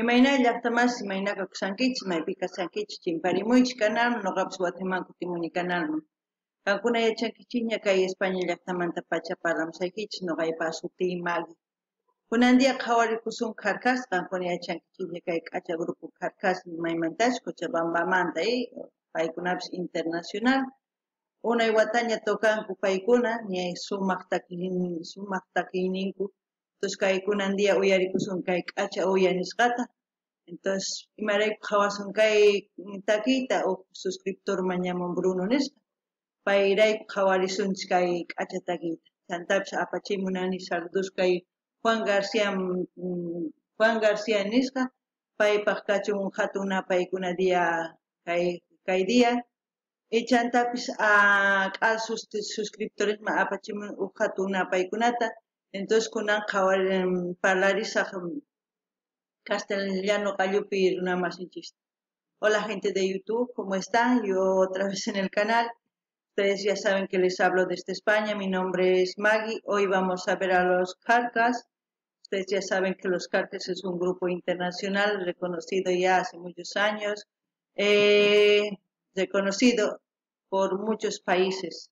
Imayna llaqtamas imaynaqa kusankichis maypika sankichis chimparimuychis kanalman nuqapas Guatemala kutimuni kanalman. Qankuna yachankichikña kay España llaqtamanta pacha parlamusaykichis nuqaypa sutiy Magui. Kunandiya qhawarikusun karkas qankuna yachankichikña kay k'acha grupo karkas maymantachu Cochabambamanta paykunapas internacional. Unay wataña tokanku paykuna ña sumaq takiyninku. Entonces kay kunandiya uyarikusun kay k'acha uya nisqata. Entonces imarayku qhawasun kay takiyta suscriptor mañamun Bruno nisqa. Payrayku qhawarisunchis kay k'acha takiyta. Chantapis apachimunani saludos kay Juan García nisqa. Paypaq kachun hatuna paykuna dia kay dia. Chantapis k'al suscriptores ma apachimun hatuna paykunata. Entonces kunan parlarisaq castellano qallupi runamasinchis. Hola gente de YouTube, ¿cómo están? Yo otra vez en el canal. Ustedes ya saben que les hablo desde España. Mi nombre es Maggie. Hoy vamos a ver a los Carcas. Ustedes ya saben que los Carcas es un grupo internacional reconocido ya hace muchos años. Reconocido por muchos países.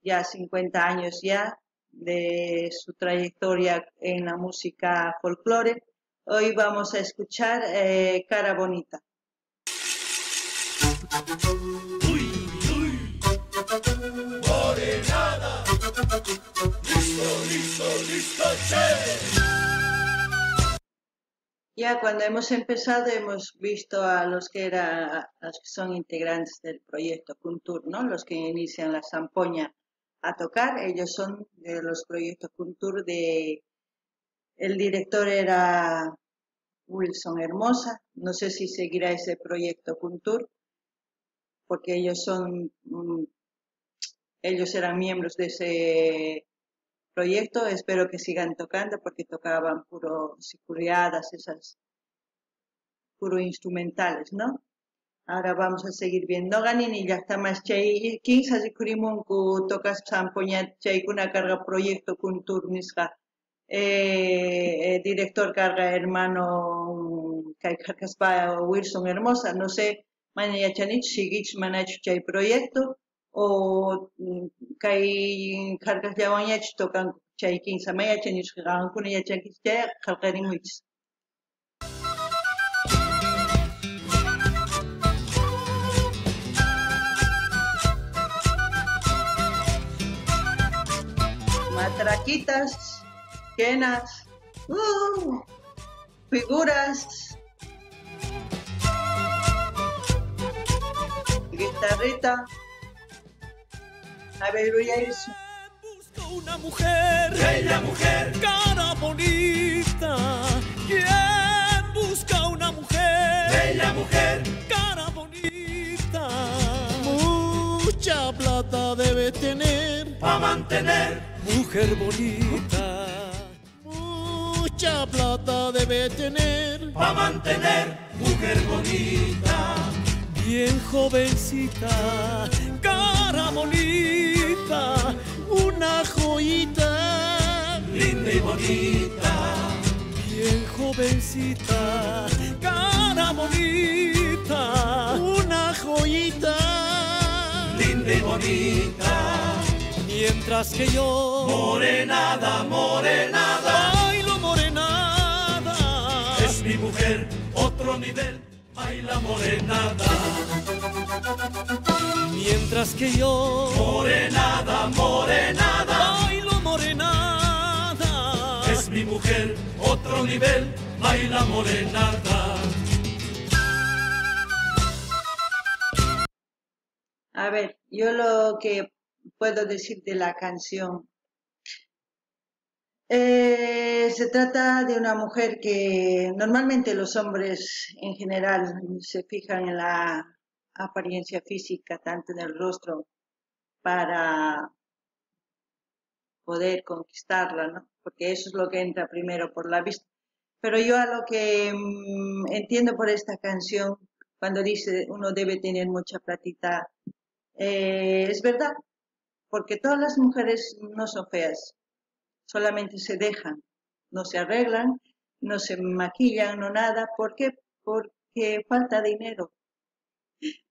Ya 50 años ya de su trayectoria en la música folclore. Hoy vamos a escuchar Cara Bonita. Uy, uy, morenada, listo, che. Ya cuando hemos empezado hemos visto a los que son integrantes del proyecto Kuntur, ¿no? Los que inician la zampoña a tocar. Ellos son de los proyectos Kuntur el director era Wilson Hermosa. No sé si seguirá ese proyecto Kuntur, porque ellos eran miembros de ese proyecto. Espero que sigan tocando porque tocaban puro sicuriadas, esas puro instrumentales, ¿no? Ahora vamos a seguir viendo. Ganini ya está más chay 15 asicurimunku tocas zampoña chaykuna carga proyecto Kuntur nisqa. Director carga hermano kay carcaspa Wilson Hermosa. No sé, mañana yachanich sigich manachu chay proyecto o kay cargas yawañach tocan chay 15 maya chanich gankuna yachanchis chay qalqarimuchis. Matraquitas, quenas, figuras, guitarrita. A ver, voy a ir. Busca una mujer, Bella mujer, cara bonita. ¿Quién busca una mujer? bella mujer, Cara bonita. Mucha plata debe tener pa' mantener, mujer bonita. Mucha plata debe tener pa' mantener, mujer bonita. bien jovencita, cara bonita, una joyita, Linda y bonita, bien jovencita, cara bonita, una joyita, linda y bonita. mientras que yo Morenada, morenada, bailo morenada, es mi mujer, otro nivel, baila morenada. mientras que yo Morenada, morenada, bailo morenada, es mi mujer, otro nivel, baila morenada. A ver, yo lo que puedo decir de la canción. Se trata de una mujer que normalmente los hombres en general se fijan en la apariencia física, tanto en el rostro, para poder conquistarla, ¿no? Porque eso es lo que entra primero por la vista. Pero yo a lo que entiendo por esta canción, cuando dice uno debe tener mucha platita, es verdad, porque todas las mujeres no son feas, solamente se dejan, no se arreglan, no se maquillan, no nada. ¿Por qué? Porque falta dinero,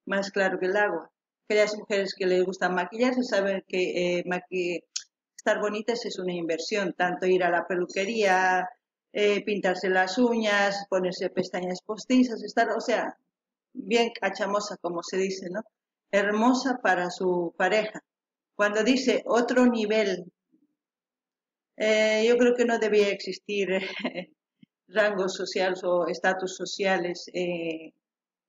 más claro que el agua. Aquellas mujeres que les gusta maquillarse saben que estar bonitas es una inversión, tanto ir a la peluquería, pintarse las uñas, ponerse pestañas postizas, estar, o sea, bien cachamosa, como se dice, ¿no? Hermosa para su pareja. Cuando dice otro nivel, yo creo que no debía existir rangos sociales o estatus sociales,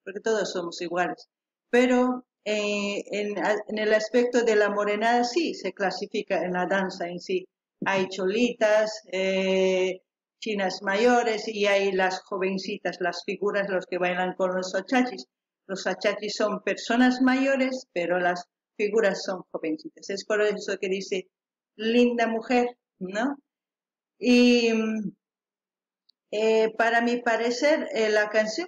porque todos somos iguales. Pero en el aspecto de la morenada sí se clasifica en la danza en sí. Hay cholitas, chinas mayores y hay las jovencitas, las figuras, los que bailan con los achachis. Los achachis son personas mayores, pero las figuras son jovencitas. Es por eso que dice linda mujer, ¿no? Y para mi parecer, la canción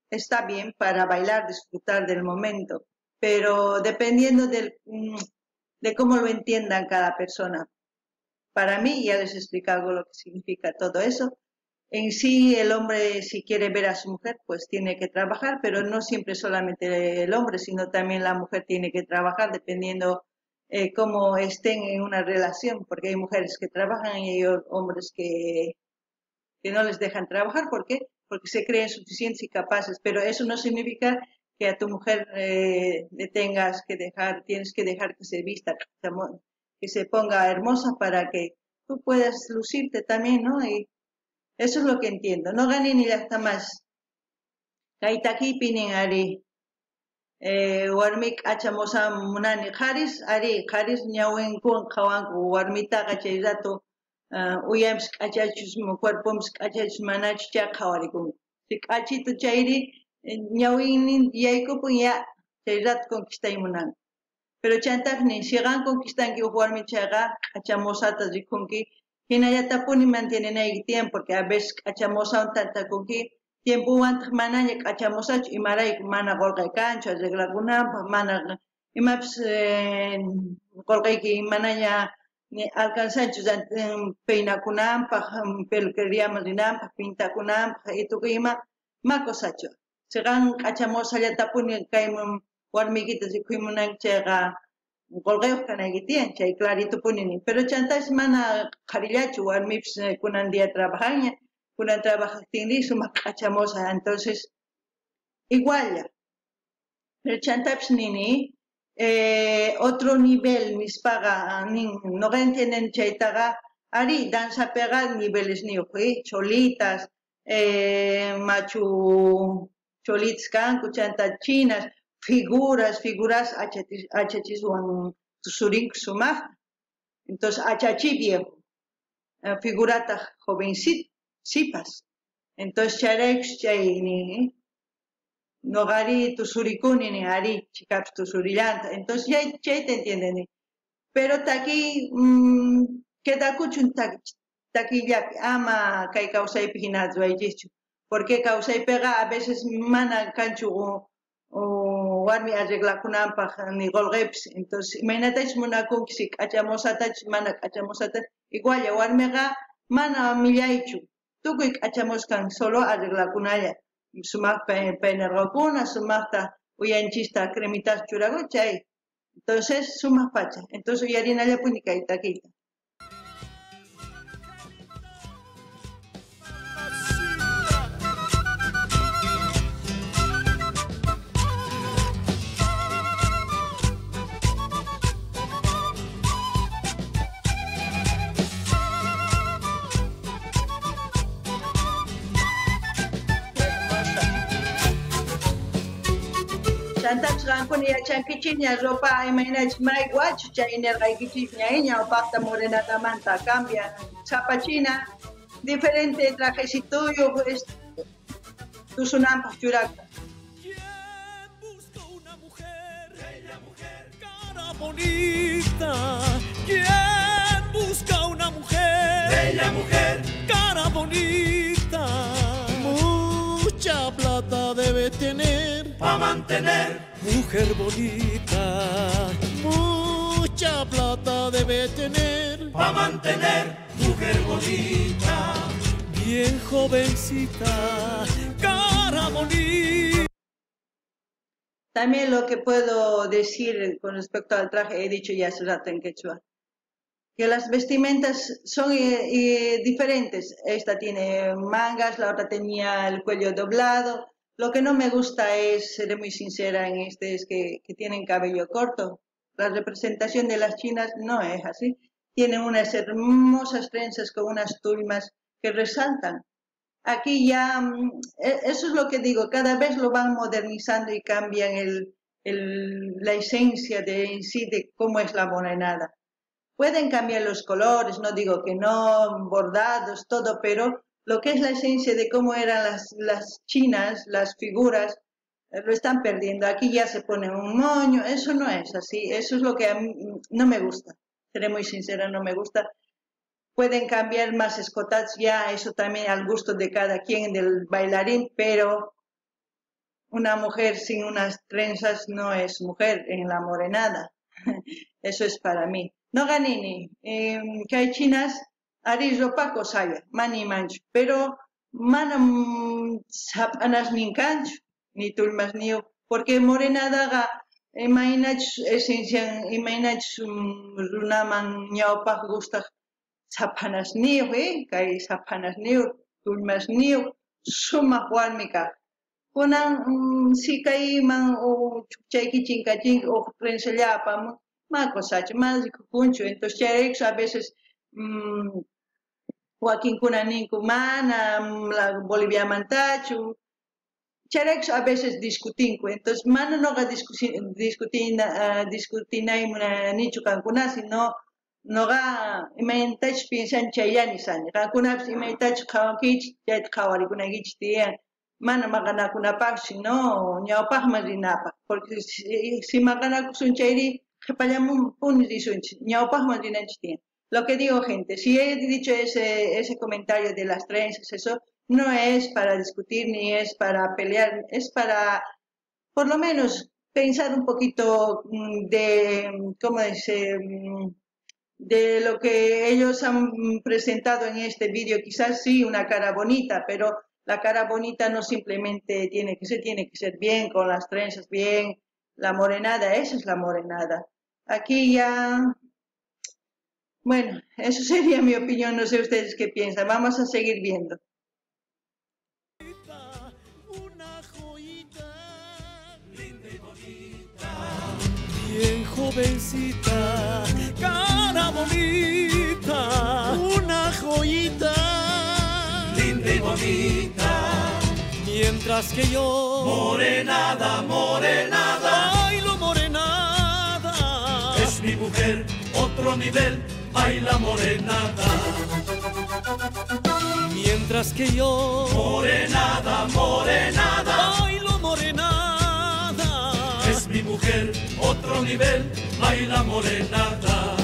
está bien para bailar, disfrutar del momento, pero dependiendo de cómo lo entiendan cada persona. Para mí, ya les he explicado lo que significa todo eso. En sí, el hombre, si quiere ver a su mujer, pues tiene que trabajar, pero no siempre solamente el hombre, sino también la mujer tiene que trabajar, dependiendo cómo estén en una relación, porque hay mujeres que trabajan y hay hombres que no les dejan trabajar. ¿Por qué? Porque se creen suficientes y capaces, pero eso no significa que a tu mujer le tienes que dejar que se vista, que se ponga hermosa para que tú puedas lucirte también, ¿no? Y eso es lo que entiendo. No gane ni hasta más. Kaitaki pinin ari. Warmik achamosa munani haris ñawin kun kawanku warmita kachay rato uyams kachachus cuerpums kachachus manachus cha kawarikun. Si kachito chayri ñawin yaykupun ya chay rato conquistaymunan. Pero chantaqni sigan conquistanki warmi chayqa kachamosata rikunki. Hinallatapuni mantienen tiempo, porque a veces cachamosa tanta kunki tiempo antes manaña cachamosa y maray mana golga cancho arreglarguna mana imaps golga que manaña alcanzancho peinacunampa peluquería marinampa pintakunampa y tu ima macosacho segan cachamosa ya tapuni caimum warmiquitas y cuimunan chega golgeo canagitien chay clarito punini pero chantas mana carillachu warmips kunan día trabajaña kunan trabaja tindi suma cachamosa entonces igual ya pero chantaps nini otro nivel mis paga no entienden chaytaga ari danza pega niveles ni cholitas machu cholitas canco chanta chinas figuras achachis surin sumaj. Entonces achachi viejo, figurata jovencita, sipas. Entonces charex chayni nogari tu suricuni ni ari chicaps tu surillanta. Entonces ya chay te entienden. Pero taki queda cuchun taki ya ama kai causai pijinazo aychichu. Porque causai pega a veces mana canchu o warmi arreglakunanpaq ni golgeps. Entonces imagínate munakun si kachamosatach mana kachamosatach igual ya warmiqa mana millaychu tukuy kachamoskan solo arreglakunalla sumaq peinarqakuna sumaqta uyanchista cremitas churagu chay entonces sumaq pacha entonces uyarinallapuni kay takiyta. Chantax rankun ya chankichiña ropa imaginach may guacho chainer gaikichiña iña o pacta morena tamanta cambia zapachina diferente trajecito yo pues tu sunampa churaca. ¿Quién busca una mujer? Bella mujer, cara bonita. ¿Quién busca una mujer? Bella mujer, cara bonita. Mucha plata debe tener pa' mantener. Mujer bonita, mucha plata debe tener pa' mantener. Mujer bonita, bien jovencita, cara bonita. También lo que puedo decir con respecto al traje, he dicho ya hace rato en quechua, que las vestimentas son diferentes. Esta tiene mangas, la otra tenía el cuello doblado. Lo que no me gusta es, seré muy sincera en este, es que tienen cabello corto. La representación de las chinas no es así. Tienen unas hermosas trenzas con unas tulmas que resaltan. Aquí ya, eso es lo que digo, cada vez lo van modernizando y cambian la esencia de en sí de cómo es la morenada. Pueden cambiar los colores, no digo que no, bordados, todo, pero lo que es la esencia de cómo eran las chinas, las figuras, lo están perdiendo. Aquí ya se pone un moño, eso no es así, eso es lo que a mí no me gusta. Seré muy sincera, no me gusta. Pueden cambiar más escotadas ya, eso también al gusto de cada quien, del bailarín, pero una mujer sin unas trenzas no es mujer en la morenada. Eso es para mí. No ganini, que hay chinas, arizo paco saya, mani mancho, pero manam sapanas ni cancho, ni tulmas ni porque morenada ga imainach esencian, imainach runaman ñawpaq gustaq sapanas niu, kay sapanas niu, tulmas niu, sumaq warmi kaq. Kunan si kayman chayki chinkachin o trensallapamun makosacha más kunchu, entonces chayrayku a veces wakinkuna ninku mana la Boliviamantachu, chayrayku a veces discutinku, entonces mana noqa discutinaymun nichu kankuna, sino noqa imaytachu piensan chayllani sani, qankunapas imaytachu qhawankichik chayta qhawarikunakichik tiyan. Mana maqanakunapaq, sino ñawpaqman rinapaq, porque si maqanakusun chayri qhipallamunpuni risunchik, ñawpaqman rinanchik tiyan. Lo que digo, gente, si he dicho ese comentario de las trenzas, eso no es para discutir ni es para pelear, es para, por lo menos, pensar un poquito de, ¿cómo dice?, de lo que ellos han presentado en este vídeo. Quizás sí, una cara bonita, pero la cara bonita no simplemente tiene que ser bien, con las trenzas bien, la morenada, esa es la morenada. Aquí ya, bueno, eso sería mi opinión, no sé ustedes qué piensan, vamos a seguir viendo. Una joyita, linda y bonita, bien jovencita, cara bonita, una joyita, linda y bonita, mientras que yo, Morenada, morenada, bailo morenada, es mi mujer, otro nivel, baila morenada. mientras que yo, Morenada, morenada, bailo morenada, es mi mujer, otro nivel, baila morenada.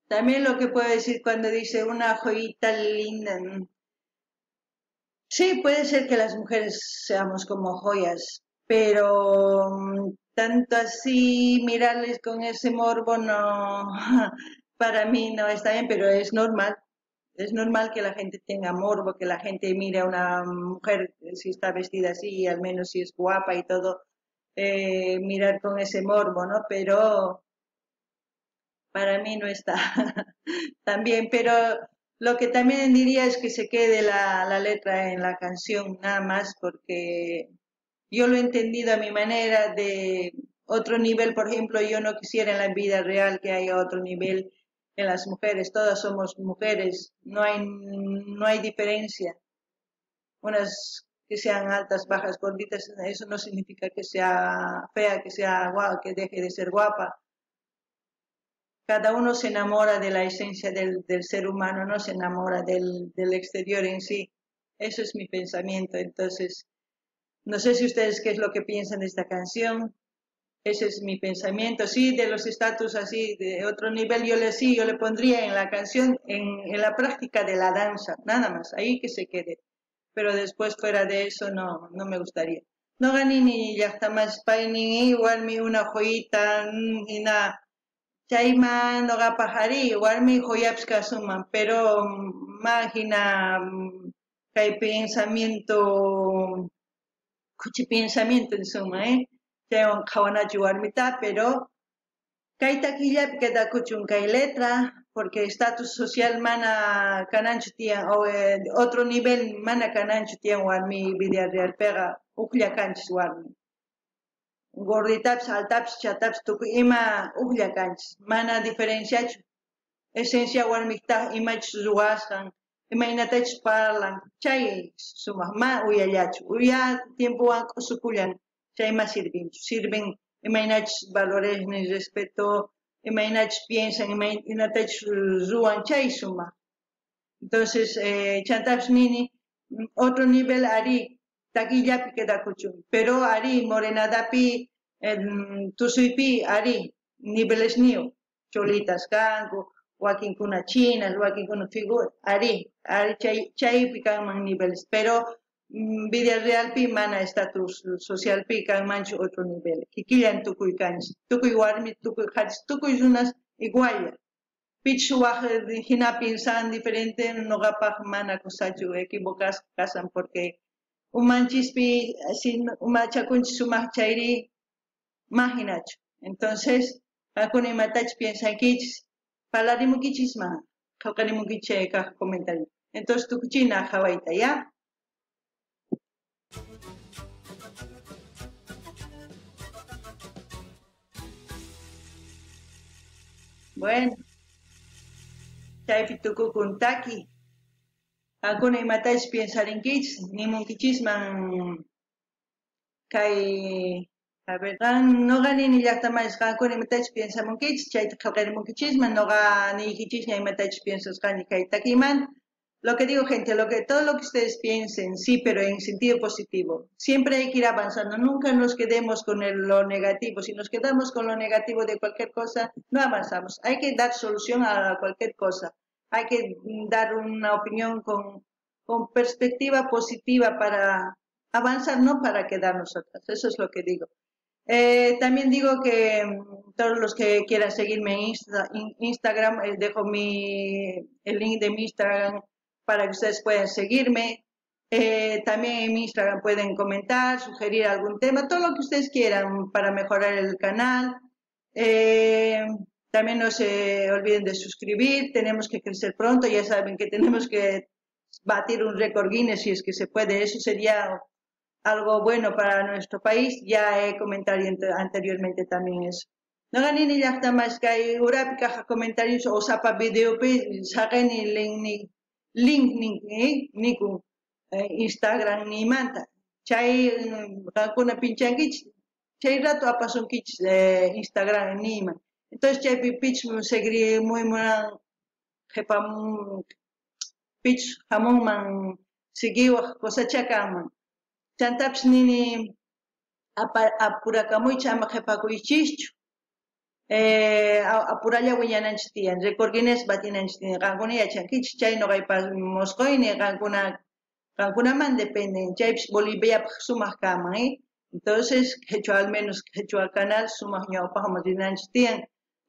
También lo que puedo decir cuando dice una joyita linda. Sí, puede ser que las mujeres seamos como joyas, pero tanto así mirarles con ese morbo no, para mí no está bien, pero es normal. Es normal que la gente tenga morbo, que la gente mire a una mujer si está vestida así, al menos si es guapa y todo, mirar con ese morbo, ¿no? Pero para mí no está tan bien, pero lo que también diría es que se quede la letra en la canción, nada más, porque yo lo he entendido a mi manera. De otro nivel, por ejemplo, yo no quisiera en la vida real que haya otro nivel en las mujeres, todas somos mujeres, no hay diferencia. Unas que sean altas, bajas, gorditas, eso no significa que sea fea, que sea guapa, que deje de ser guapa. Cada uno se enamora de la esencia del ser humano, no se enamora del exterior en sí. Eso es mi pensamiento. Entonces, no sé si ustedes qué es lo que piensan de esta canción. Ese es mi pensamiento. Sí, de los estatus así, de otro nivel, yo le pondría en la canción, en la práctica de la danza, nada más, ahí que se quede. Pero después, fuera de eso, no me gustaría. No ganini llaqtamas paynin warmi una joyita hina chayman noqapaq ari warmi joyapish kasuman, pero hina kay pensamiento kuchi pensamiento en suma, chaywan qhawanachu warmita, pero kay takillapi quedakuchun kay letra, porque estatus social mana kananchu tiyan, o otro nivel mana kananchu tiyan warmi vida real pega uqlla kanchis warmi. Gorditapish, altapish, chatapish, tukuy ima uqlla kanchis, mana diferenciachu. Esencia warmikta imachus ruwasqan, imaynatachus parlan, chay sumaq ma uyallachu. Uya tiempowan q'usukullan, chay ma sirven imaynachus valores ni respeto, imaynachus piensan, imaynatachus ruwan, chay sumaq. Entonces, chantapish nini, otro nivel ari, takillapi quedakuchun, pero ari morenadapi, tusuypi ari, niveles niyo, cholitas kanku, wakinkuna chinas, wakinkuna figura, ari chaypi kanman niveles, pero vida real pi mana estatus social pi kanmanchu otro nivel, kikillan tukuy kanchis, tukuy warmi, tukuy qhachis, tukuy runas igual. Pichuaj hina piensan diferente, noqapaq mana kusachu equivocas kasan, porque umanchispi umachakunchis sumaq chayri mahinachu. Entonces, hakuna imatachus piensankichis, parlarimunkichis ma, qhawqarimunkichis kaq comentario. Entonces, tukuchina qhawayta, ¿ya? Bueno, chaypi tukukun taki. Hakuna imatachus piensarinkichis, nimunkichisman kay a ver, noqa nini llaqtamayas qankuna imatachus piensamunkichis, chayta qillqarimunkichisman, noqa niykichisña imatachus piensasqani kay takiman. Lo que digo, gente, todo lo que ustedes piensen, sí, pero en sentido positivo. Siempre hay que ir avanzando, nunca nos quedemos con lo negativo. Si nos quedamos con lo negativo de cualquier cosa, no avanzamos. Hay que dar solución a cualquier cosa. Hay que dar una opinión con perspectiva positiva para avanzar, no para quedarnos atrás. Eso es lo que digo. También digo que todos los que quieran seguirme en Instagram, dejo el link de mi Instagram para que ustedes puedan seguirme. También en mi Instagram pueden comentar, sugerir algún tema, todo lo que ustedes quieran para mejorar el canal. También no se olviden de suscribir, tenemos que crecer pronto, ya saben que tenemos que batir un récord Guinness si es que se puede, eso sería algo bueno para nuestro país. Ya he comentado anteriormente también eso. No gané ni ya más que hay urapika comentarios o sapa video ni link ni con Instagram ni manta. Chay kuna pinchankich chay rato apasonkich Instagram ni man. Entonces chay pitch seguir muy jepam pitch jamón man seguiwa cosachakaman. Chantaps nini apurakamuy chama jepakuychischu. Apuralla wiñananchis tiyan, récord Guinness batinanchis tiyan, qankuna yachankichis, chay noqaypas mosqoyni, qankunaman dependen, chaypis Boliviapaq sumaq kaman, Entonces, quechua al menos, quechua canal, sumaq ñawpaqman rinanchis tiyan.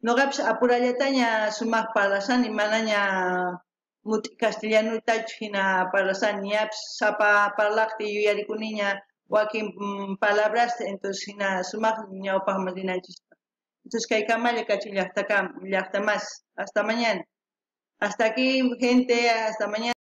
Noqapis apurallataña sumaq parlasani, manaña muti castellanutachu hina parlasani, ñapis sapa parlaqti yuyarikuniña wakin palabras, entonces hina sumaq ñawpaqman rinanchis. Entonces, que hay camale cachillasta más. Hasta mañana. Hasta aquí, gente. Hasta mañana.